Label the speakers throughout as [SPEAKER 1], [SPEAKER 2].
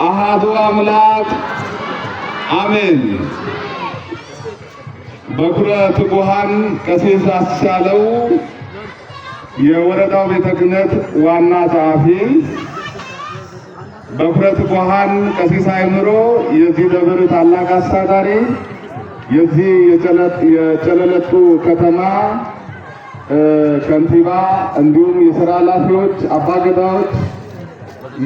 [SPEAKER 1] አሃዱ አምላክ አሜን። በኩረ ትጉሃን ቀሲስ አስቻለው የወረዳው ቤተ ክህነት ዋና ጸሐፊ፣ በኩረ ትጉሃን ቀሲስ አይምሮ የዚህ ደብር ታላቅ አስተዳዳሪ፣ የዚህ የጨለለቱ ከተማ ከንቲባ፣ እንዲሁም የሥራ ኃላፊዎች፣ አባገዳዎች፣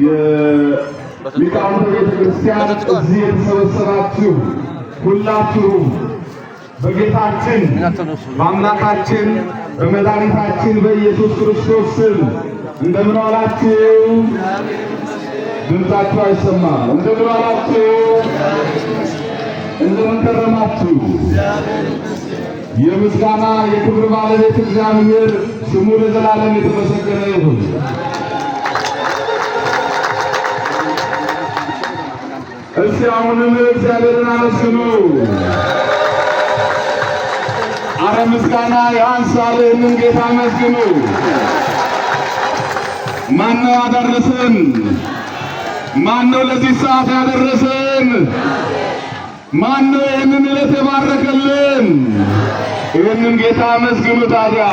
[SPEAKER 1] የሊቃውንተ ቤተ ክርስቲያን፣ እዚህ የተሰበሰባችሁ ሁላችሁም በጌታችን በአምላካችን በመድኃኒታችን በኢየሱስ ክርስቶስ ስም እንደምን ዋላችሁ? ድምፃችሁ አይሰማም። እንደምን ዋላችሁ? እንደምን ከረማችሁ? የምስጋና የክብር ባለቤት እግዚአብሔር ስሙ ለዘላለም የተመሰገነ ይሁን። እስቲ አሁንም እግዚአብሔርን አመስግኑ። አረ ምስጋና ያንሳል። ይህንን ጌታ አመስግኑ። ማነው ያደረሰን? ማነው ለዚህ ሰዓት ያደረሰን? ማነው ይህንን ዕለት የባረከልን? ይህንን ጌታ አመስግኑ። ታዲያ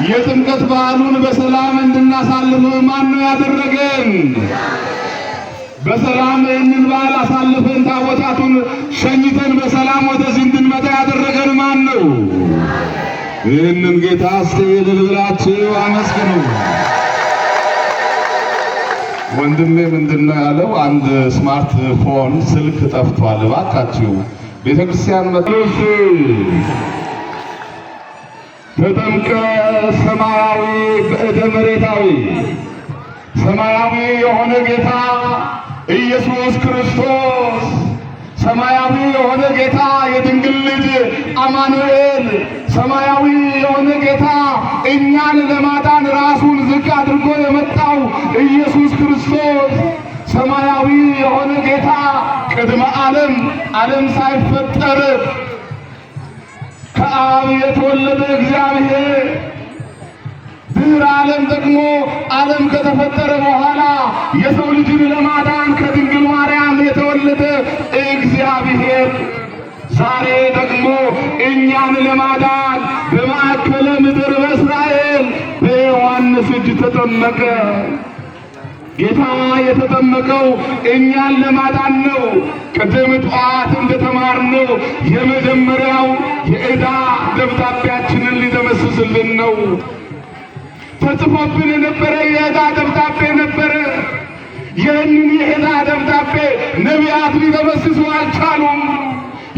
[SPEAKER 1] የጥምቀት በዓሉን በሰላም እንድናሳልፍ ማነው ያደረገን? በሰላም ይህንን በዓል አሳልፈን ታቦታቱን ሸኝተን በሰላም ወደዚህ እንድንመጣ ያደረገን ማን ነው? ይህንን ጌታ እስቲ እልል ብላችሁ አመስግኑ። ወንድሜ ምንድነው ያለው? አንድ ስማርት ፎን ስልክ ጠፍቷል። እባካችሁ ቤተክርስቲያን መጥቶሽ ተጠምቀ ሰማያዊ በእደ መሬታዊ ሰማያዊ የሆነ ጌታ ኢየሱስ ክርስቶስ፣ ሰማያዊ የሆነ ጌታ የድንግል ልጅ አማኑኤል፣ ሰማያዊ የሆነ ጌታ እኛን ለማዳን ራሱን ዝቅ አድርጎ የመጣው ኢየሱስ ክርስቶስ፣ ሰማያዊ የሆነ ጌታ ቅድመ ዓለም ሳይፈጠር ከአብ የተወለደ እግዚአብሔር፣ ድህረ ዓለም ደግሞ ዓለም ከተፈጠረ በኋላ የሰው ልጅን ለማዳን ከድንግል ማርያም የተወለደ እግዚአብሔር ዛሬ ደግሞ እኛን ለማዳን በማዕከለ ምድር በእስራኤል በዮሐንስ እጅ ተጠመቀ። ጌታ የተጠመቀው እኛን ለማዳን ነው። ቅድም ጠዋት እንደተማርነው የመጀመሪያው የዕዳ ደብዳቤያችንን ሊደመስስልን ነው። ተጽፎብን የነበረ የዕዳ ደብዳቤ ነበረ። ይህንን የዕዳ ደብዳቤ ነቢያት ሊደመስሱ አልቻሉም።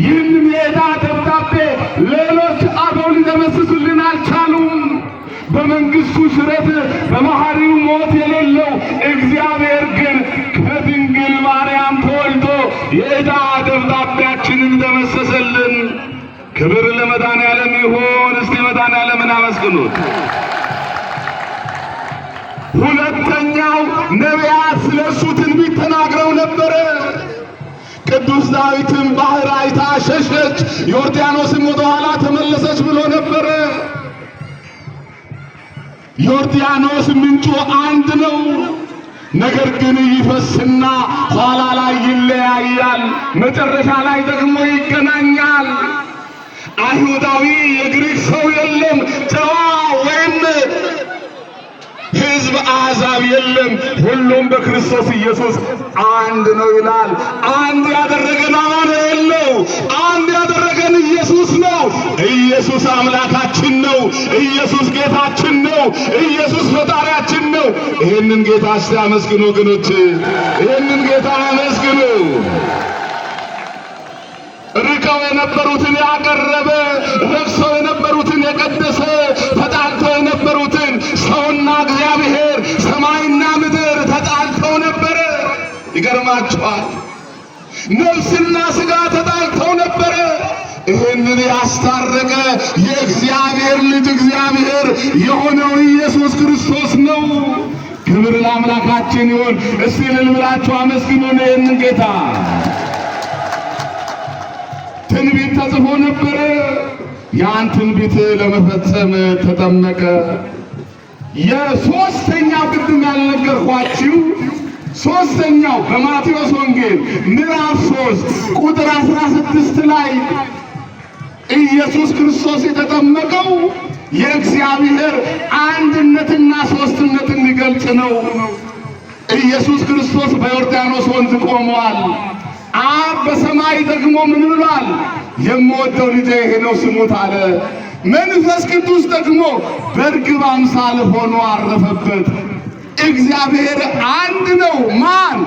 [SPEAKER 1] ይህንን የዕዳ ደብዳቤ ሌሎች አበው ሊደመስሱልን አልቻሉም። በመንግስቱ ሽረት በመሐሪው ሞት የሌለው እግዚአብሔር ግን ከድንግል ማርያም ተወልዶ የዕዳ ደብዳቤያችንን ደመሰሰልን። ክብር ለመድኃኔዓለም ይሁን። እስቲ መድኃኔዓለምን አመስግኑት። ሁለተኛው ነቢያት ስለሱ ትንቢት ተናግረው ነበረ። ቅዱስ ዳዊትም ባህር አይታ ሸሸች፣ ዮርዳኖስም ወደ ኋላ ተመለሰች ብሎ ነበረ። ዮርዳኖስ ምንጩ አንድ ነው፣ ነገር ግን ይፈስና ኋላ ላይ ይለያያል፣ መጨረሻ ላይ ደግሞ ይገናኛል። አይሁዳዊ የግሪክ ሰው የለም፣ ጨዋ ወይም ሕዝብ አሕዛብ የለም፣ ሁሉም በክርስቶስ ኢየሱስ አንድ ነው ይላል። አንድ ያደረገን አማኑኤል ነው። አንድ ያደረገን ኢየሱስ ነው። ኢየሱስ አምላካችን ነው። ኢየሱስ ጌታችን ነው። ኢየሱስ ፈጣሪያችን ነው። ይህንን ጌታ እስቲ አመስግኑ ወገኖች፣ ይህንን ጌታ አመስግኑ። ርቀው የነበሩትን ያቀረበ፣ ረክሰው የነበሩትን የቀደሰ፣ ተጣልተው የነበሩትን ሰውና እግዚአብሔር ሰማይና ምድር ተጣልተው ነበረ። ይገርማችኋል። ነፍስና ሥጋ ተጣልተው ነበረ። ይህንን ያስታረቀ የእግዚአብሔር ልጅ እግዚአብሔር የሆነው ኢየሱስ ክርስቶስ ነው። ክብር ለአምላካችን ይሁን። እስቲ እልል ብላችሁ አመስግኑን ይህንን ጌታ። ትንቢት ተጽፎ ነበረ። ያን ትንቢት ለመፈጸም ተጠመቀ። የሦስተኛ ያነበብኳችሁ ሶስተኛው በማቴዎስ ወንጌል ምዕራፍ 3 ቁጥር 16 ላይ ኢየሱስ ክርስቶስ የተጠመቀው የእግዚአብሔር አንድነትና ሶስትነትን ሊገልጽ ነው። ኢየሱስ ክርስቶስ በዮርዳኖስ ወንዝ ቆሟል። አብ በሰማይ ደግሞ ምን ብሏል? የምወደው ልጄ ይሄ ነው ስሙት አለ። መንፈስ ቅዱስ ደግሞ በርግብ አምሳል ሆኖ አረፈበት። እግዚአብሔር አንድ ነው። ማን?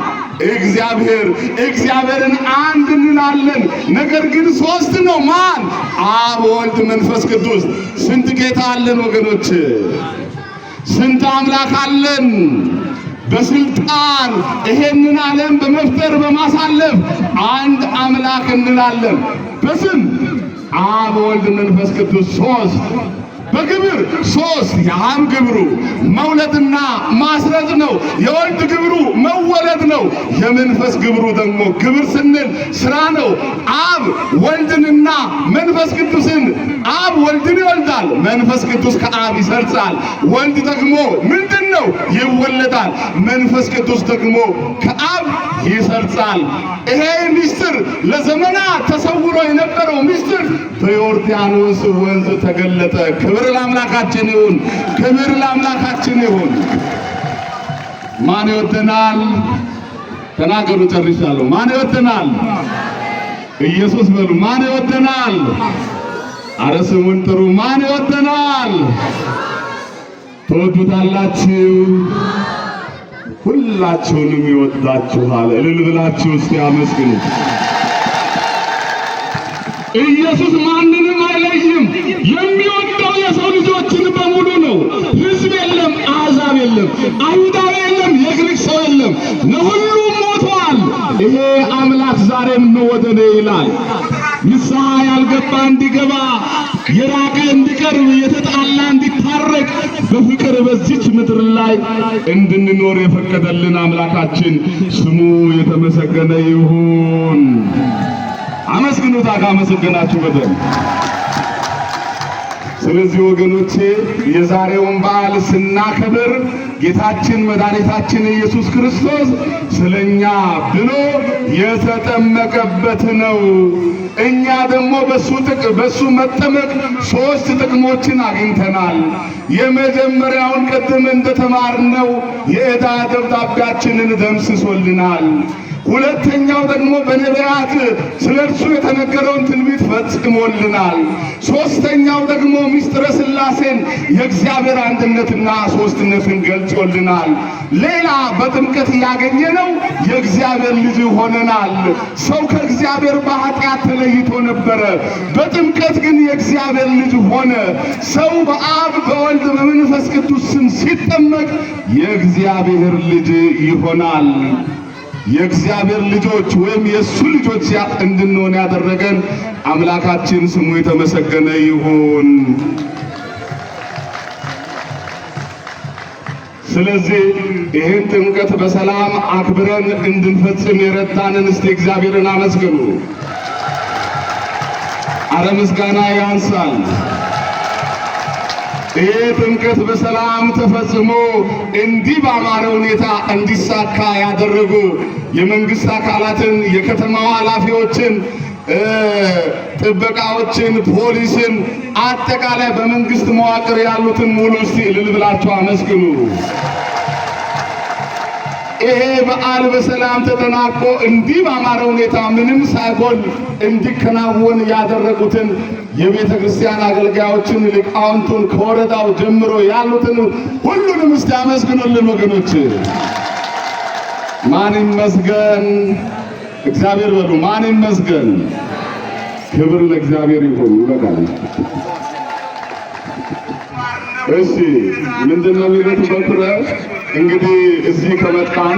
[SPEAKER 1] እግዚአብሔር። እግዚአብሔርን አንድ እንላለን፣ ነገር ግን ሶስት ነው። ማን? አብ፣ ወልድ፣ መንፈስ ቅዱስ። ስንት ጌታ አለን ወገኖች? ስንት አምላክ አለን? በስልጣን ይሄንን ዓለም በመፍጠር በማሳለፍ አንድ አምላክ እንላለን። በስም አብ፣ ወልድ፣ መንፈስ ቅዱስ ሶስት። በግብር ሶስት። የአብ ግብሩ መውለድና ማስረጽ ነው። የወልድ ግብሩ መወለድ ነው። የመንፈስ ግብሩ ደግሞ ግብር ስንል ስራ ነው። አብ ወልድንና መንፈስ ቅዱስን አብ ወልድን ይወልዳል፣ መንፈስ ቅዱስ ከአብ ይሰርጻል። ወልድ ደግሞ ምንድን ነው? ይወለዳል። መንፈስ ቅዱስ ደግሞ ከአብ ይሰርጻል። ይሄ ምስጢር ለዘመናት ተሰውሮ የነበረው ምስጢር በዮርዳኖስ ወንዝ ተገለጠ። ክብር ለአምላካችን ይሁን፣ ክብር ለአምላካችን ይሁን። ማን ይወደናል? ተናገሩ፣ ጨርሻለሁ። ማን ይወደናል? ኢየሱስ በሉ። ማን ይወደናል? አረ ስሙን ጥሩ። ማን ይወደናል? ትወዱታላችሁ። ሁላችሁንም ይወዳችኋል። እልል ብላችሁ እስቲ አመስግኑ። ኢየሱስ ማንንም አይለይም። የሚወደው የሰው ልጆችን በሙሉ ነው። ሕዝብ የለም፣ አሕዛብ የለም፣ አይሁዳዊ የለም፣ የግሪክ ሰው የለም፣ ለሁሉም ሞቷል። ይሄ አምላክ ዛሬም ነው ወደ እኔ ይላል። ንስሐ ያልገባ እንዲገባ፣ የራቀ እንዲቀርብ፣ የተጣላ እንዲታረቅ በፍቅር በዚች ምድር ላይ እንድንኖር የፈቀደልን አምላካችን ስሙ የተመሰገነ ይሁን። አመስግኑታ። ካመሰገናችሁ በደም። ስለዚህ ወገኖቼ የዛሬውን በዓል ስናከብር ጌታችን መድኃኒታችን ኢየሱስ ክርስቶስ ስለኛ ብሎ የተጠመቀበት ነው። እኛ ደግሞ በሱ መጠመቅ ሶስት ጥቅሞችን አግኝተናል። የመጀመሪያውን ቅድም እንደተማርነው የዕዳ ደብዳቤያችንን ደምስሶልናል። ሁለተኛው ደግሞ በነቢያት ስለ እርሱ የተነገረውን ትንቢት ፈጽሞልናል። ሶስተኛው ደግሞ ምስጢረ ሥላሴን የእግዚአብሔር አንድነትና ሶስትነትን ገልጾልናል። ሌላ በጥምቀት ያገኘነው የእግዚአብሔር ልጅ ሆነናል። ሰው ከእግዚአብሔር በኃጢአት ተለይቶ ነበረ። በጥምቀት ግን የእግዚአብሔር ልጅ ሆነ። ሰው በአብ በወልድ በመንፈስ ቅዱስ ስም ሲጠመቅ የእግዚአብሔር ልጅ ይሆናል። የእግዚአብሔር ልጆች ወይም የእሱ ልጆች እንድንሆን ያደረገን አምላካችን ስሙ የተመሰገነ ይሁን። ስለዚህ ይህን ጥምቀት በሰላም አክብረን እንድንፈጽም የረዳንን እስቲ እግዚአብሔርን አመስግኑ። አረ ምስጋና ያንሳል። ይህ ጥምቀት በሰላም ተፈጽሞ እንዲህ ባማረ ሁኔታ እንዲሳካ ያደረጉ የመንግስት አካላትን፣ የከተማው ኃላፊዎችን፣ ጥበቃዎችን፣ ፖሊስን፣ አጠቃላይ በመንግስት መዋቅር ያሉትን ሙሉ እስቲ እልል ብላችሁ አመስግኑ። ይሄ በዓል በሰላም ተጠናቆ እንዲህ ባማረ ሁኔታ ምንም ሳይጎል እንዲከናወን ያደረጉትን የቤተ ክርስቲያን አገልጋዮችን፣ ሊቃውንቱን ከወረዳው ጀምሮ ያሉትን ሁሉንም እስቲ አመስግኑልን ወገኖች። ማን ይመስገን? እግዚአብሔር በሉ። ማን ይመስገን? ክብር ለእግዚአብሔር ይሁን። ይበቃል። እሺ ምንድነው የሚሉት? በኩረ እንግዲህ እዚህ ከመጣን